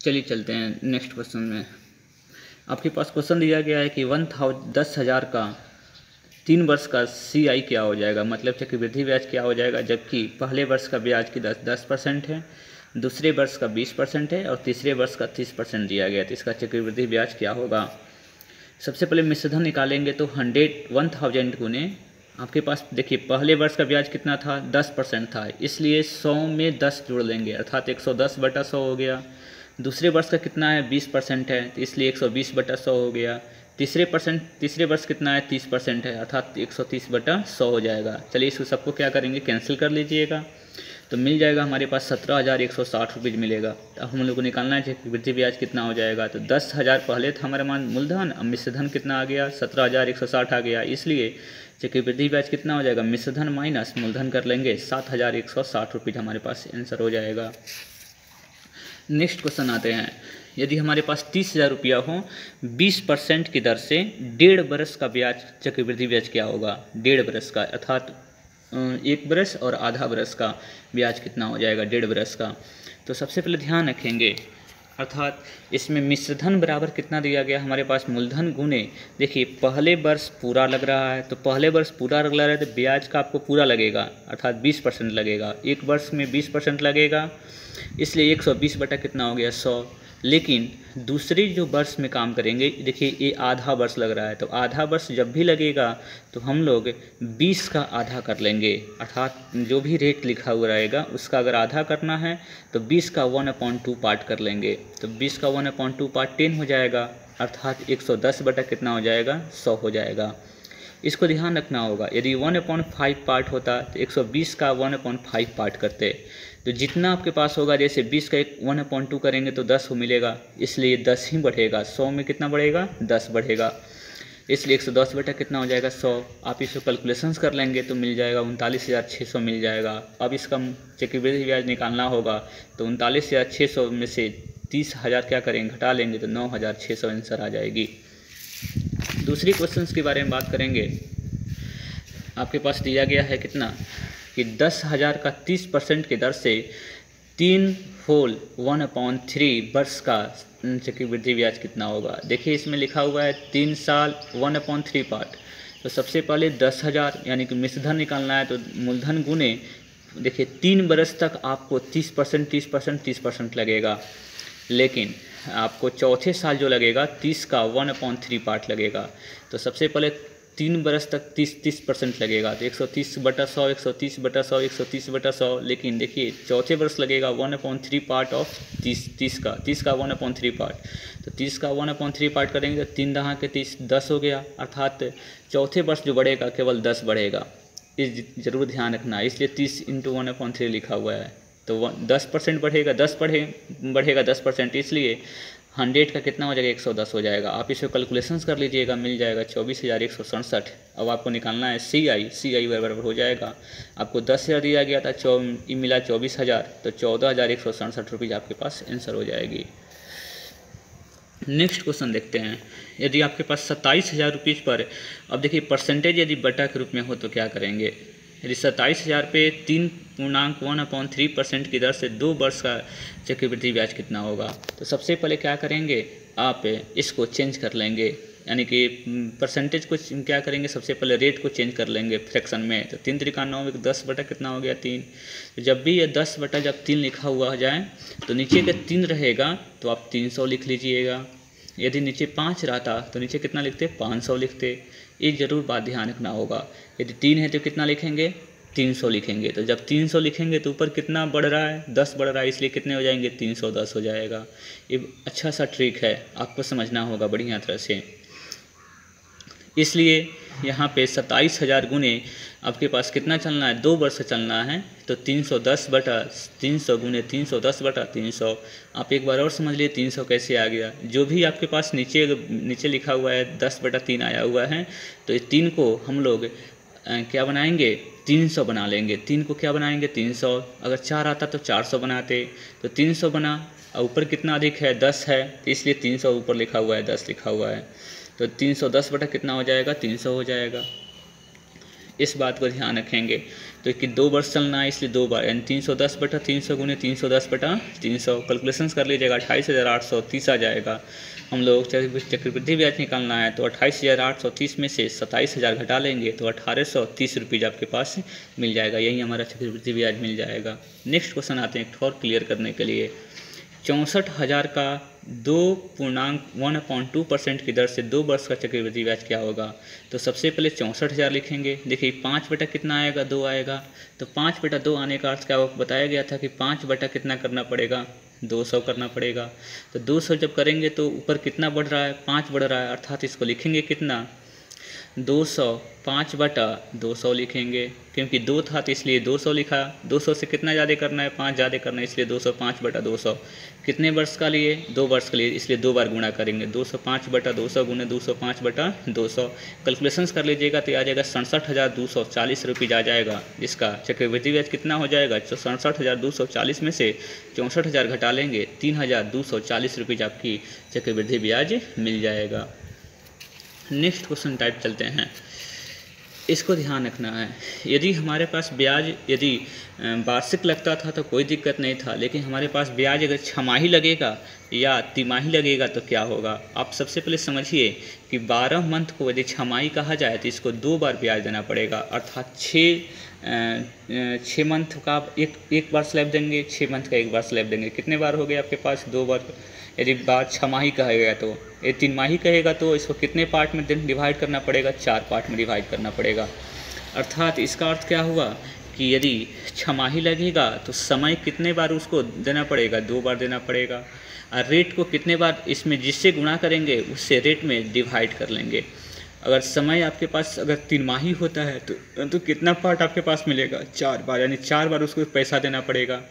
चलिए चलते हैं नेक्स्ट क्वेश्चन में। आपके पास क्वेश्चन दिया गया है कि 10,000 का 3 वर्ष का CI क्या हो जाएगा, मतलब चक्रवृद्धि ब्याज क्या हो जाएगा, जबकि पहले वर्ष का ब्याज की 10% है, दूसरे वर्ष का 20% है और तीसरे वर्ष का 30% दिया गया। तो इसका चक्रवृद्धि ब्याज क्या होगा। सबसे पहले मिश्रधन निकालेंगे तो 1000 गुने आपके पास देखिए पहले वर्ष का ब्याज कितना था 10% था, इसलिए 100 में 10 जोड़ लेंगे अर्थात 110/100 हो गया। दूसरे वर्ष का कितना है 20% है, तो इसलिए 120/100 हो गया। तीसरे वर्ष कितना है 30% है, अर्थात 130/100 हो जाएगा। चलिए इसको सबको क्या करेंगे कैंसिल कर लीजिएगा, तो मिल जाएगा हमारे पास 17,160 रुपये मिलेगा। अब हम लोग को निकालना है चक्रवृद्धि ब्याज कितना हो जाएगा। तो 10,000 पहले था हमारे मान मूलधन, अब मिश्रधन कितना आ गया 17,160 आ गया, इसलिए चक्रवृद्धि ब्याज कितना हो जाएगा मिश्रधन माइनस मूलधन कर लेंगे 7,160 रुपये हमारे पास आंसर हो जाएगा। नेक्स्ट क्वेश्चन आते हैं। यदि हमारे पास 30,000 रुपया हो 20% की दर से 1.5 बरस का ब्याज, चक्रवृद्धि ब्याज क्या होगा 1.5 बरस का, अर्थात 1 बरस और आधा बरस का ब्याज कितना हो जाएगा 1.5 बरस का। तो सबसे पहले ध्यान रखेंगे, अर्थात इसमें मिश्रधन बराबर कितना दिया गया हमारे पास मूलधन गुने, देखिए पहले वर्ष पूरा लग रहा है, तो पहले वर्ष पूरा लग रहा है तो ब्याज का आपको पूरा लगेगा अर्थात 20% लगेगा। एक वर्ष में 20% लगेगा, इसलिए 120 बटा कितना हो गया 100। लेकिन दूसरी जो वर्ष में काम करेंगे, देखिए ये आधा वर्ष लग रहा है, तो आधा वर्ष जब भी लगेगा तो हम लोग 20 का आधा कर लेंगे, अर्थात जो भी रेट लिखा हुआ रहेगा उसका अगर आधा करना है तो 20 का 1/2 पार्ट कर लेंगे, तो 20 का 1/2 पार्ट 10 हो जाएगा, अर्थात 110 बटा कितना हो जाएगा 100 हो जाएगा। इसको ध्यान रखना होगा, यदि 1/5 पार्ट होता तो 120 का 1/5 पार्ट करते, तो जितना आपके पास होगा, जैसे 20 का 1/2 करेंगे तो 10 मिलेगा, इसलिए 10 ही बढ़ेगा, 100 में कितना बढ़ेगा 10 बढ़ेगा, इसलिए 110 बटा कितना हो जाएगा 100। आप इसको कैलकुलेशंस कर लेंगे तो मिल जाएगा 39,600 मिल जाएगा। अब इसका चक्रवृद्धि ब्याज निकालना होगा, तो 39,600 में से 30,000 क्या करेंगे घटा लेंगे तो 9,600 आंसर आ जाएगी। दूसरी क्वेश्चंस के बारे में बात करेंगे। आपके पास दिया गया है कितना कि 10,000 का 30% की दर से 3 होल 1/3 वर्ष का चक्रवृद्धि ब्याज कितना होगा। देखिए इसमें लिखा हुआ है 3 साल 1/3 पार्ट, तो सबसे पहले 10,000 यानी कि मिश्रधन निकालना है, तो मूलधन गुने देखिए 3 बरस तक आपको 30% लगेगा, लेकिन आपको चौथे साल जो लगेगा 30 का 1/3 पार्ट लगेगा, तो सबसे पहले 3 बरस तक 30% लगेगा, तो 130/100 130/100 130/100। लेकिन देखिए चौथे वर्ष लगेगा 1/3 पार्ट ऑफ 30 का 1/3 पार्ट, तो 30 का 1/3 पार्ट करेंगे तो 3 दहा के 30 10 हो गया, अर्थात चौथे वर्ष जो बढ़ेगा केवल 10 बढ़ेगा, इस जरूर ध्यान रखना, इसलिए 30 × 1/3 लिखा हुआ है, तो 10% बढ़ेगा 10%, इसलिए 100 का कितना हो जाएगा 110 हो जाएगा। आप इसे कैलकुलेशंस कर लीजिएगा, मिल जाएगा 24,167। अब आपको निकालना है CI बराबर हो जाएगा, आपको 10,000 दिया गया था, मिला 24,000, तो 14,167 रुपये आपके पास आंसर हो जाएगी। नेक्स्ट क्वेश्चन देखते हैं। यदि आपके पास 27,000 रुपये पर, अब देखिए परसेंटेज यदि बटा के रूप में हो तो क्या करेंगे। यदि 27,000 पे 3.1/3% की दर से 2 वर्ष का चक्रवृद्धि ब्याज कितना होगा। तो सबसे पहले क्या करेंगे, आप इसको चेंज कर लेंगे, यानी कि परसेंटेज को क्या करेंगे, सबसे पहले रेट को चेंज कर लेंगे फ्रैक्शन में, तो 3 त्रिका 9 10 बटा कितना हो गया 3। तो जब भी ये 10 बटा जब 3 लिखा हुआ जाए तो नीचे का 3 रहेगा तो आप 300 लिख लीजिएगा, यदि नीचे 5 रहता तो नीचे कितना लिखते 500 लिखते। एक जरूर बात ध्यान रखना होगा, यदि 3 है तो कितना लिखेंगे 300 लिखेंगे, तो जब 300 लिखेंगे तो ऊपर कितना बढ़ रहा है 10 बढ़ रहा है, इसलिए कितने हो जाएंगे 310 हो जाएगा। ये अच्छा सा ट्रिक है, आपको समझना होगा बढ़िया तरह से। इसलिए यहाँ पे 27,000 गुने आपके पास कितना चलना है 2 वर्ष चलना है, तो 310 बटा 300 गुने 310 बटा 300। आप एक बार और समझ लिए 300 कैसे आ गया। जो भी आपके पास नीचे लिखा हुआ है 10/3 आया हुआ है, तो इस 3 को हम लोग क्या बनाएंगे 300 बना लेंगे। 3 को क्या बनाएंगे 300, अगर 4 आता तो 400 बनाते, तो 300 बना, और ऊपर कितना अधिक है 10 है, तो इसलिए 300 ऊपर लिखा हुआ है 10 लिखा हुआ है, तो 310 बटा कितना हो जाएगा 300 हो जाएगा। इस बात को ध्यान रखेंगे। तो कि 2 वर्ष चलना है इसलिए 2 बार, यानी 310/300 गुने 310/300 कैलकुलेशंस कर लीजिएगा, 28,830 आ जाएगा। हम लोग चक्रवृद्धि ब्याज निकालना है तो 28,830 में से 27,000 घटा लेंगे तो 1,830 रुपीज़ आपके पास मिल जाएगा। यही हमारा चक्रवृद्धि ब्याज मिल जाएगा। नेक्स्ट क्वेश्चन आते हैं एक और क्लियर करने के लिए। 64,000 का 2.1/2% की दर से 2 वर्ष का चक्रवृद्धि ब्याज क्या होगा। तो सबसे पहले 64,000 लिखेंगे। देखिए 5 बटा कितना आएगा, 2 आएगा। तो 5/2 आने का अर्थ क्या बताया गया था कि 5 बटा कितना करना पड़ेगा, 200 करना पड़ेगा। तो 200 जब करेंगे तो ऊपर कितना बढ़ रहा है, 5 बढ़ रहा है, अर्थात इसको लिखेंगे कितना, 200, 5/200 लिखेंगे। क्योंकि 2 था तो इसलिए 200 लिखा। 200 से कितना ज़्यादा करना है, 5 ज़्यादा करना है, इसलिए 200, 5/200। कितने वर्ष का लिए, 2 वर्ष के लिए, इसलिए 2 बार गुणा करेंगे। 200 5/200 गुने 200 5/200 कैलकुलेशंस कर लीजिएगा तो आ जाएगा 67,240 रुपीज़ आ जाएगा। इसका चक्रवृद्धि ब्याज कितना हो जाएगा, तो 67,240 में से 64,000 घटा लेंगे, 3,240 रुपीज़ आपकी चक्रवृद्धि ब्याज मिल जाएगा। नेक्स्ट क्वेश्चन टाइप चलते हैं, इसको ध्यान रखना है। यदि हमारे पास ब्याज यदि वार्षिक लगता था तो कोई दिक्कत नहीं था, लेकिन हमारे पास ब्याज अगर छमाही लगेगा या तिमाही लगेगा तो क्या होगा। आप सबसे पहले समझिए कि 12 मंथ को यदि छमाही कहा जाए तो इसको 2 बार ब्याज देना पड़ेगा, अर्थात 6 मंथ का आप एक बार स्लैब देंगे, 6 मंथ का एक बार स्लैब देंगे। कितने बार हो गए आपके पास, 2 बार। यदि बात छमाही कहेगा तो, ये 3 माही कहेगा तो इसको कितने पार्ट में डिवाइड करना पड़ेगा, 4 पार्ट में डिवाइड करना पड़ेगा। अर्थात इसका अर्थ क्या हुआ कि यदि छमाही लगेगा तो समय कितने बार उसको देना पड़ेगा, 2 बार देना पड़ेगा। और रेट को कितने बार इसमें जिससे गुणा करेंगे उससे रेट में डिवाइड कर लेंगे। अगर समय आपके पास अगर 3 माही होता है तो कितना पार्ट आपके पास मिलेगा, 4 बार, यानी 4 बार उसको पैसा देना पड़ेगा।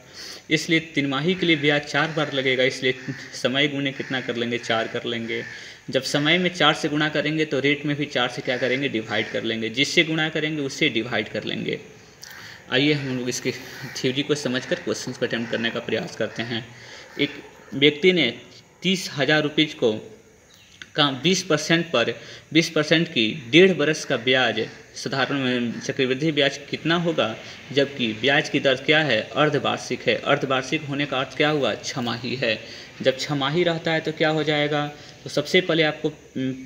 इसलिए 3 माही के लिए ब्याज 4 बार लगेगा, इसलिए समय गुने कितना कर लेंगे, 4 कर लेंगे। जब समय में 4 से गुणा करेंगे तो रेट में भी 4 से क्या करेंगे, डिवाइड कर लेंगे। जिससे गुणा करेंगे उससे डिवाइड कर लेंगे। आइए हम लोग इसकी थ्योरी को समझकर क्वेश्चन को अटेम्प्ट करने का प्रयास करते हैं। एक व्यक्ति ने 30,000 रुपीज़ को का 20% पर 20% की 1.5 बरस का ब्याज, साधारण चक्रवृद्धि ब्याज कितना होगा, जबकि ब्याज की दर क्या है, अर्धवार्षिक है। अर्धवार्षिक होने का अर्थ क्या हुआ, छमाही है। जब छमाही रहता है तो क्या हो जाएगा, तो सबसे पहले आपको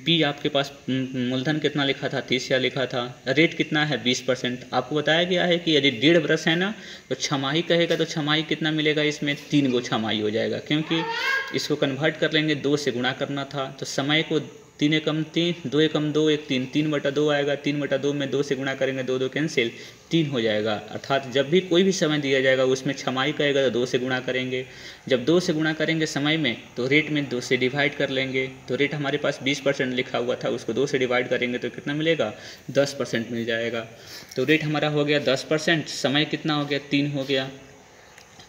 पी आपके पास मूलधन कितना लिखा था, 30,000 लिखा था। रेट कितना है, 20%। आपको बताया गया है कि यदि 1.5 बरस है ना तो छमाही कहेगा तो छमाही कितना मिलेगा, इसमें 3 गो छमाही हो जाएगा। क्योंकि इसको कन्वर्ट कर लेंगे, 2 से गुणा करना था तो समय को 3 एकम 3, 2 एकम 2, 1 3, 3/2 आएगा। 3/2 में 2 से गुणा करेंगे, 2 2 कैंसिल, 3 हो जाएगा। अर्थात जब भी कोई भी समय दिया जाएगा उसमें छमाही कहेगा तो 2 से गुणा करेंगे। जब 2 से गुणा करेंगे समय में तो रेट में 2 से डिवाइड कर लेंगे। तो रेट हमारे पास 20% लिखा हुआ था, उसको 2 से डिवाइड करेंगे तो कितना मिलेगा, 10% मिल जाएगा। तो रेट हमारा हो गया 10%, समय कितना हो गया, 3 हो गया।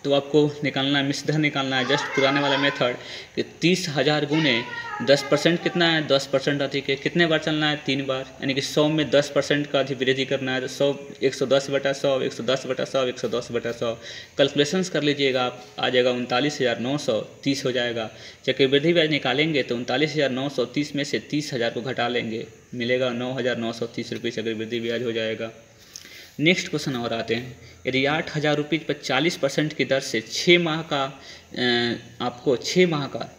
तो आपको निकालना है, मिश्रधन निकालना है, जस्ट पुराने वाला मेथड कि 30,000 गुने 10% कितना है, 10% अधिक है। कितने बार चलना है, 3 बार, यानी कि 100 में 10% का अधिवृद्धि करना है तो 100 110/100 110/100 110/100 कैलकुलेशंस कर लीजिएगा आप, आ जाएगा 39,930 हो जाएगा। चक्रवृद्धि ब्याज निकालेंगे तो 39,930 में से 30,000 को घटा लेंगे, मिलेगा 9,930 रुपये चक्रवृद्धि ब्याज हो जाएगा। नेक्स्ट क्वेश्चन और आते हैं। यदि 8,000 रुपये पर 40% की दर से 6 माह का आपको 6 माह का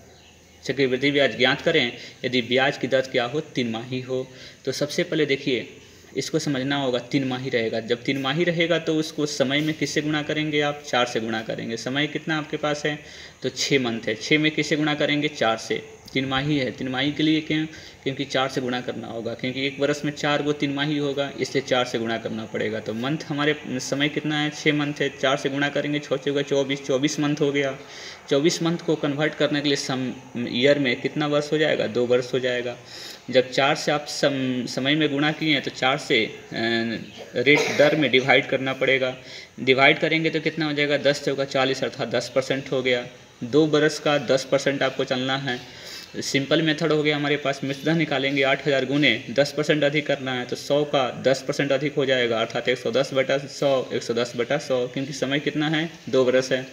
चक्रवृद्धि ब्याज ज्ञात करें, यदि ब्याज की दर क्या हो, 3 माही हो। तो सबसे पहले देखिए इसको समझना होगा, 3 माही रहेगा। जब 3 माही रहेगा तो उसको समय में किससे गुणा करेंगे, आप 4 से गुणा करेंगे। समय कितना आपके पास है, तो 6 मंथ है, 6 में किससे गुणा करेंगे, 4 से। 3 माही है, 3 माही के लिए क्यों, क्योंकि 4 से गुणा करना होगा, क्योंकि एक बरस में 4 गो 3 माही होगा, इसलिए 4 से गुणा करना पड़ेगा। तो मंथ हमारे समय कितना है, 6 मंथ है, 4 से गुणा करेंगे, 6 होगा 24 मंथ हो गया। 24 मंथ को कन्वर्ट करने के लिए ईयर में कितना वर्ष हो जाएगा, 2 वर्ष हो जाएगा। जब 4 से आप समय में गुणा किए हैं तो 4 से रेट दर में डिवाइड करना पड़ेगा। डिवाइड करेंगे तो कितना हो जाएगा, 10 से होगा 40, अर्थात 10% हो गया। 2 बरस का 10% आपको चलना है। सिंपल मेथड हो गया हमारे पास। मिश्रधन निकालेंगे, 8,000 गुने 10% अधिक करना है तो 100 का 10% अधिक हो जाएगा, अर्थात 110/100 110/100, क्योंकि समय कितना है, 2 बरस है।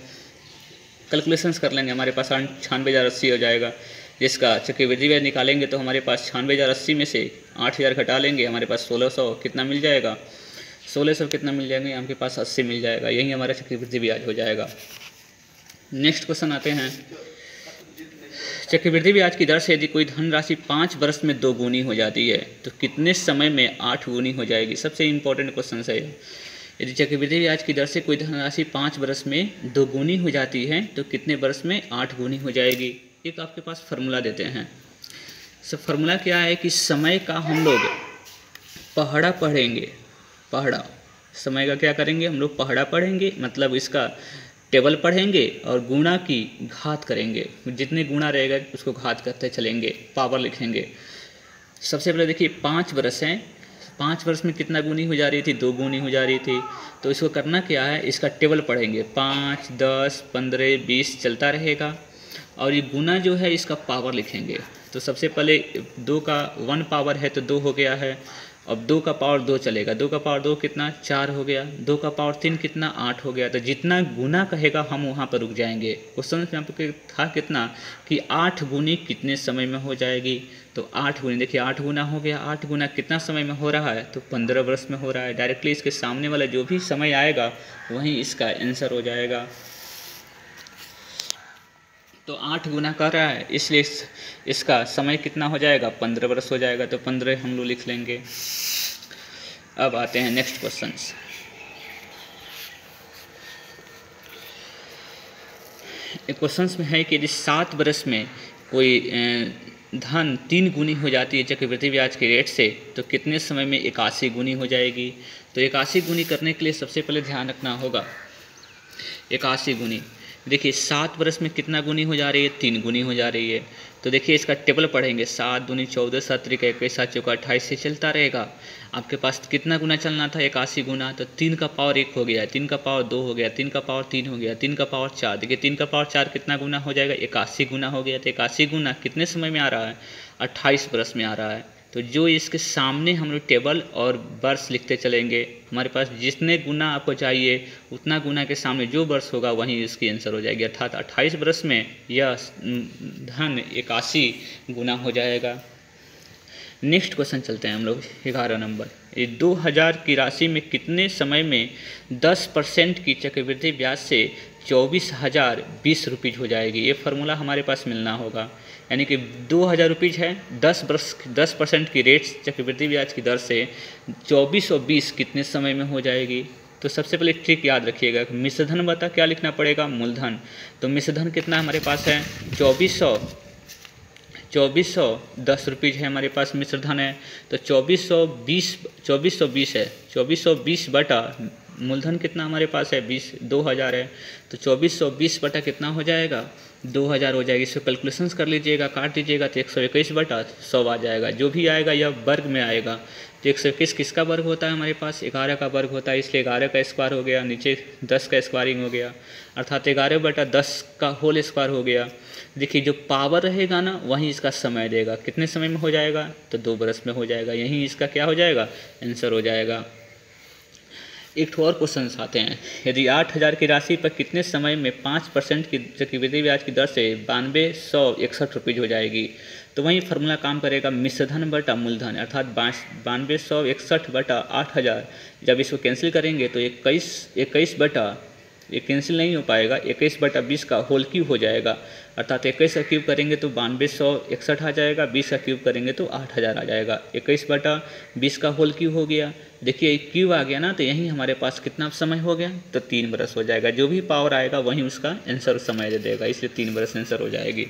कैलकुलेशंस कर लेंगे, हमारे पास 96,080 हो जाएगा। जिसका चक्रवृद्धि ब्याज निकालेंगे तो हमारे पास 96,080 में से 8,000 घटा लेंगे, हमारे पास 1,600 कितना मिल जाएगा, 16 से कितना मिल जाएंगे आपके पास 80 मिल जाएगा, यही हमारा चक्रवृद्धि ब्याज हो जाएगा। नेक्स्ट क्वेश्चन आते हैं, चक्रवृद्धि ब्याज की दर से यदि कोई धनराशि 5 वर्ष में 2 गुनी हो जाती है तो कितने समय में 8 गुनी हो जाएगी। सबसे इम्पोर्टेंट क्वेश्चन है, यदि चक्रवृद्धि ब्याज की दर से कोई धनराशि 5 वर्ष में 2 गुनी हो जाती है तो कितने वर्ष में 8 गुनी हो जाएगी। एक आपके पास फार्मूला देते हैं। सब फार्मूला क्या है कि समय का हम लोग पहाड़ा पढ़ेंगे, पहाड़ा समय का क्या करेंगे हम लोग, पहाड़ा पढ़ेंगे, मतलब इसका टेबल पढ़ेंगे और गुणा की घात करेंगे, जितने गुणा रहेगा उसको घात करते चलेंगे, पावर लिखेंगे। सबसे पहले देखिए 5 वर्ष हैं, 5 वर्ष में कितना गुनी हो जा रही थी, 2 गुनी हो जा रही थी। तो इसको करना क्या है, इसका टेबल पढ़ेंगे, 5, 10, 15, 20 चलता रहेगा और ये गुना जो है इसका पावर लिखेंगे। तो सबसे पहले 2 का 1 पावर है तो 2 हो गया है, अब 2 का पावर 2 चलेगा, 2 का पावर 2 कितना 4 हो गया, 2 का पावर 3 कितना 8 हो गया। तो जितना गुना कहेगा हम वहाँ पर रुक जाएंगे। क्वेश्चन यहाँ पे था कितना कि 8 गुनी कितने समय में हो जाएगी। तो 8 गुनी देखिए 8 गुना हो गया, 8 गुना कितना समय में हो रहा है तो 15 वर्ष में हो रहा है। डायरेक्टली इसके सामने वाला जो भी समय आएगा वहीं इसका आंसर हो जाएगा। तो 8 गुना कर रहा है इसलिए इसका समय कितना हो जाएगा 15 वर्ष हो जाएगा। तो 15 हम लोग लिख लेंगे। अब आते हैं नेक्स्ट क्वेश्चन। एक क्वेश्चन में है कि यदि 7 वर्ष में कोई धन 3 गुनी हो जाती है चक्रवृद्धि ब्याज के रेट से तो कितने समय में 81 गुनी हो जाएगी। तो 81 गुनी करने के लिए सबसे पहले ध्यान रखना होगा 81 गुनी। देखिए 7 वर्ष में कितना गुनी हो जा रही है, 3 गुनी हो जा रही है। तो देखिए इसका टेबल पढ़ेंगे, 7 दूनी 14, 7 त्रिक 21, 7 चौका 28 से चलता रहेगा। आपके पास कितना गुना चलना था 81 गुना, तो 3 का पावर 1 हो गया, 3 का पावर 2 हो गया, 3 का पावर 3 हो गया, 3 का पावर 4। देखिए 3 का पावर 4 कितना गुना हो जाएगा 81 गुना हो गया। तो 81 गुना कितने समय में आ रहा है 28 वर्ष में आ रहा है। तो जो इसके सामने हम लोग टेबल और वर्ष लिखते चलेंगे, हमारे पास जितने गुना आपको चाहिए उतना गुना के सामने जो वर्ष होगा वहीं इसकी आंसर हो जाएगी। अर्थात 28 वर्ष में यह धन 81 गुना हो जाएगा। नेक्स्ट क्वेश्चन चलते हैं हम लोग 11 नंबर। ये 2000 की राशि में कितने समय में 10% की चक्रवृद्धि ब्याज से 24,020 रुपीज़ हो जाएगी। ये फार्मूला हमारे पास मिलना होगा। यानी कि 2000 रुपीज़ है, 10% की रेट चक्रवृद्धि ब्याज की दर से 2420 कितने समय में हो जाएगी। तो सबसे पहले ट्रिक याद रखिएगा, मिश्रधन बता क्या लिखना पड़ेगा, मूलधन। तो मिश्रधन कितना हमारे पास है 2410 रुपीज़ है हमारे पास मिश्रधन है। तो 2420 है, 2420 बटा मूलधन कितना हमारे पास है 2000 है। तो 2420 बटा कितना हो जाएगा 2000 हो जाएगी। इसको कैलकुलेशंस कर लीजिएगा, काट दीजिएगा तो 121 बटा 100 आ जाएगा। जो भी आएगा यह वर्ग में आएगा। तो 121 किसका वर्ग होता है हमारे पास 11 का वर्ग होता है, इसलिए 11 का स्क्वायर हो गया, नीचे 10 का स्क्वायरिंग हो गया, अर्थात 11 बटा 10 का होल स्क्वायर हो गया। देखिए जो पावर रहेगा ना वहीं इसका समय देगा, कितने समय में हो जाएगा तो 2 बरस में हो जाएगा, यहीं इसका क्या हो जाएगा आंसर हो जाएगा। एक और क्वेश्चन आते हैं, यदि 8000 की राशि पर कितने समय में 5% की चक्रवृद्धि ब्याज की दर से 9261 रुपीज़ हो जाएगी। तो वही फार्मूला काम करेगा मिश्रधन बटा मूलधन, अर्थात 9261 बटा 8000। जब इसको कैंसिल करेंगे तो 21 बटा ये कैंसिल नहीं हो पाएगा, 21 बटा 20 का होल क्यूब हो जाएगा, अर्थात 21 का क्यूब करेंगे तो 9261 आ जाएगा, 20 का क्यूब करेंगे तो 8000 आ जाएगा। 21 बटा 20 का होल क्यूब हो गया। देखिए क्यूब आ गया ना, तो यहीं हमारे पास कितना समय हो गया तो 3 बरस हो जाएगा। जो भी पावर आएगा वहीं उसका आंसर समय दे देगा, इसलिए 3 बरस आंसर हो जाएगी।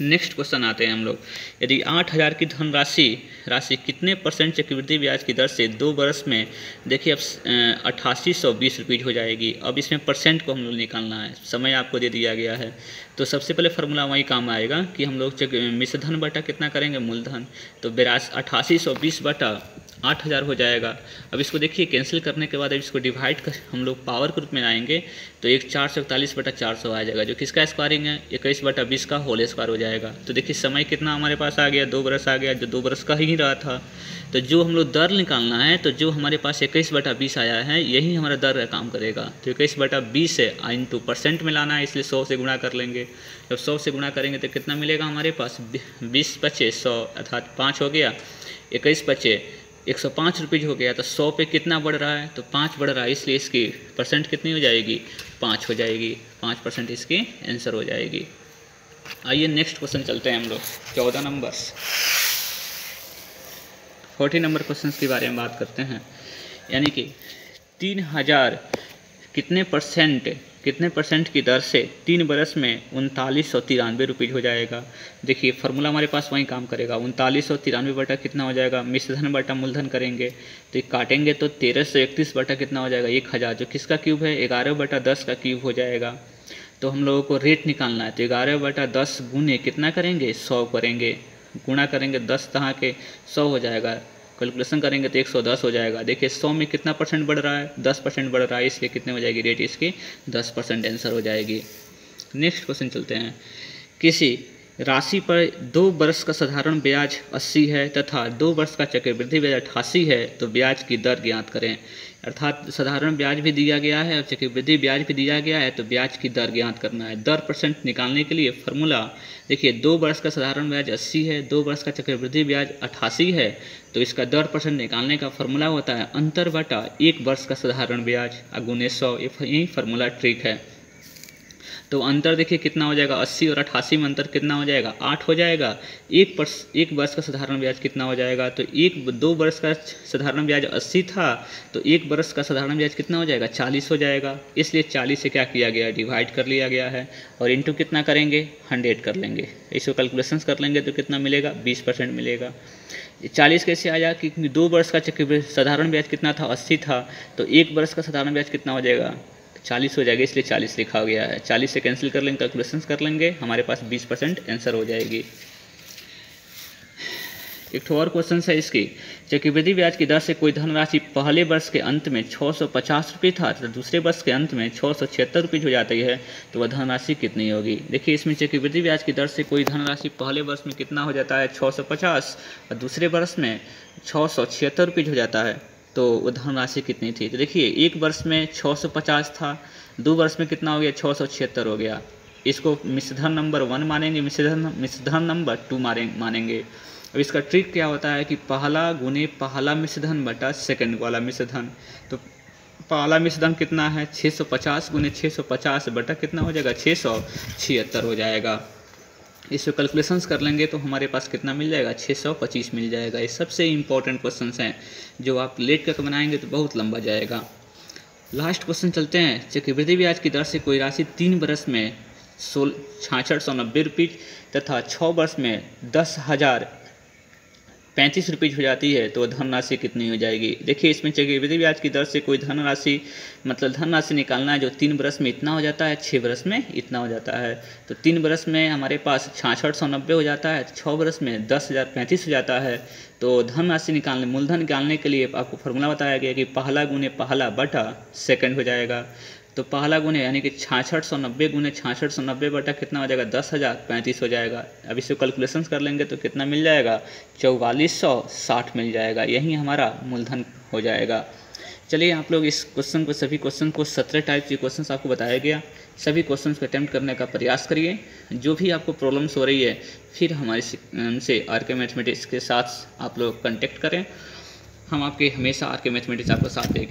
नेक्स्ट क्वेश्चन आते हैं हम लोग, यदि 8000 की राशि कितने % चक्रवृद्धि ब्याज की दर से 2 बरस में, देखिए अब 8820 रुपीज़ हो जाएगी। अब इसमें परसेंट को हम लोग निकालना है, समय आपको दे दिया गया है। तो सबसे पहले फार्मूला वही काम आएगा कि हम लोग मिश्रधन बटा कितना करेंगे मूलधन, तो 8820 बटा 8000 हो जाएगा। अब इसको देखिए कैंसिल करने के बाद अब इसको डिवाइड कर हम लोग पावर के रूप में आएंगे तो 441 बटा 400 आ जाएगा, जो किसका स्क्वायरिंग है 21 बटा 20 का होल स्क्वायर हो जाएगा। तो देखिए समय कितना हमारे पास आ गया 2 बरस आ गया, जो 2 बरस का ही रहा था। तो जो हम लोग दर निकालना है, तो जो हमारे पास 21 बटा 20 आया है यही हमारा दर का काम करेगा। तो 21 बटा 20 है इंटू % में लाना है, इसलिए 100 से गुणा कर लेंगे। जब 100 से गुणा करेंगे तो कितना मिलेगा हमारे पास 20 × 100 अर्थात 5 हो गया, 21 × 105 रुपीज़ हो गया, तो 100 पे कितना बढ़ रहा है, तो 5 बढ़ रहा है, इसलिए इसकी परसेंट कितनी हो जाएगी, 5 हो जाएगी, 5% इसकी आंसर हो जाएगी। आइए नेक्स्ट क्वेश्चन चलते हैं हम लोग 14 नंबर 40 नंबर क्वेश्चन के बारे में बात करते हैं। यानी कि 3000 कितने परसेंट की दर से 3 बरस में 3993 रुपीज़ हो जाएगा। देखिए फार्मूला हमारे पास वहीं काम करेगा। 3993 बटा कितना हो जाएगा, मिश्रधन बटा मूलधन करेंगे तो काटेंगे तो 1331 बटा कितना हो जाएगा, 1000, जो किसका क्यूब है, 11 बटा 10 का क्यूब हो जाएगा। तो हम लोगों को रेट निकालना है, तो 11 बटा 10 गुने कितना करेंगे, 100 करेंगे, गुणा करेंगे 10 तरह के 100 हो जाएगा, कैलकुलेशन करेंगे तो 110 हो जाएगा। देखिए 100 में कितना परसेंट बढ़ रहा है, 10% बढ़ रहा है, इसलिए कितने हो जाएगी रेट इसकी 10% आंसर हो जाएगी। नेक्स्ट क्वेश्चन चलते हैं। किसी राशि पर 2 वर्ष का साधारण ब्याज 80 है तथा 2 वर्ष का चक्रवृद्धि ब्याज 88 है, तो ब्याज की दर ज्ञात करें। अर्थात साधारण ब्याज भी दिया गया है और चक्रवृद्धि ब्याज भी दिया गया है, तो ब्याज की दर ज्ञात करना है। दर परसेंट निकालने के लिए फार्मूला देखिए, 2 वर्ष का साधारण ब्याज 80 है, 2 वर्ष का चक्रवृद्धि ब्याज 88 है, तो इसका दर परसेंट निकालने का फार्मूला होता है अंतर बटा 1 वर्ष का साधारण ब्याज गुने 100। यही फार्मूला ट्रिक है। तो अंतर देखिए कितना हो जाएगा, 80 और 88 में अंतर कितना हो जाएगा, 8 हो जाएगा। 1 वर्ष का साधारण ब्याज कितना हो जाएगा, तो 2 वर्ष का साधारण ब्याज 80 था, तो 1 वर्ष का साधारण ब्याज कितना हो जाएगा, 40 हो जाएगा। इसलिए 40 से क्या किया गया, डिवाइड कर लिया गया है और इंटू कितना करेंगे, 100 कर लेंगे। इसको कैलकुलेशन कर लेंगे तो कितना मिलेगा, 20% मिलेगा। 40 कैसे आया, क्योंकि 2 वर्ष का साधारण ब्याज कितना था, 80 था, तो 1 वर्ष का साधारण ब्याज कितना हो जाएगा, 40 हो जाएगा, इसलिए 40 लिखा गया है। 40 से कैंसिल कर लेंगे, कैलकुलेशन कर लेंगे, हमारे पास 20% आंसर हो जाएगी। एक और क्वेश्चन है इसकी, चक्रवृद्धि ब्याज की दर से कोई धनराशि पहले वर्ष के अंत में 650 रुपये था तो दूसरे वर्ष के अंत में 676 रुपये हो जाती है, तो वह धनराशि कितनी होगी। देखिए इसमें चक्रवृद्धि ब्याज की दर से कोई धनराशि पहले वर्ष में कितना हो जाता है, 650, और दूसरे वर्ष में 676 रुपये हो जाता है, तो वो धनराशि कितनी थी। तो देखिए 1 वर्ष में 650 था, 2 वर्ष में कितना हो गया, 676 हो गया। इसको मिश्रधन नंबर 1 मानेंगे, मिश्रधन नंबर 2 मानेंगे। अब इसका ट्रिक क्या होता है कि पहला गुने पहला मिश्रधन बटा सेकंड वाला मिश्रधन। तो पहला मिश्रधन कितना है, 650 गुने 650 बटा कितना हो जाएगा, 676 हो जाएगा। इसको कैलकुलेशंस कर लेंगे तो हमारे पास कितना मिल जाएगा, 625 मिल जाएगा। ये सबसे इम्पोर्टेंट क्वेश्चन हैं, जो आप लेट करके बनाएंगे तो बहुत लंबा जाएगा। लास्ट क्वेश्चन चलते हैं। चक्रवृद्धि ब्याज की दर से कोई राशि 3 बरस में 6690 रुपये तथा 6 वर्ष में 10,035 रुपये हो जाती है, तो धनराशि कितनी हो जाएगी। देखिए इसमें चक्रवृद्धि ब्याज की दर से कोई धनराशि धनराशि निकालना है, जो 3 बरस में इतना हो जाता है, 6 बरस में इतना हो जाता है। तो 3 बरस में हमारे पास 6690 हो जाता है, 6 बरस में 10,035 हो जाता है। तो धनराशि निकालने, मूलधन निकालने के लिए आपको फार्मूला बताया गया कि पहला गुने पहला बटा सेकंड हो जाएगा। तो पहला गुने यानी कि 6690 गुने 6690 बटा कितना हो जाएगा, 10,035 हो जाएगा। अब इसको कैलकुलेशन कर लेंगे तो कितना मिल जाएगा, 4460 मिल जाएगा। यही हमारा मूलधन हो जाएगा। चलिए आप लोग इस क्वेश्चन को, सभी क्वेश्चन को 17 टाइप के क्वेश्चन आपको बताया गया, सभी क्वेश्चन को अटैम्प्ट करने का प्रयास करिए। जो भी आपको प्रॉब्लम्स हो रही है फिर हमारे से आरके मैथमेटिक्स के साथ आप लोग कनेक्ट करें। हम आपके हमेशा आरके मैथमेटिक्स आपको साथ देगी।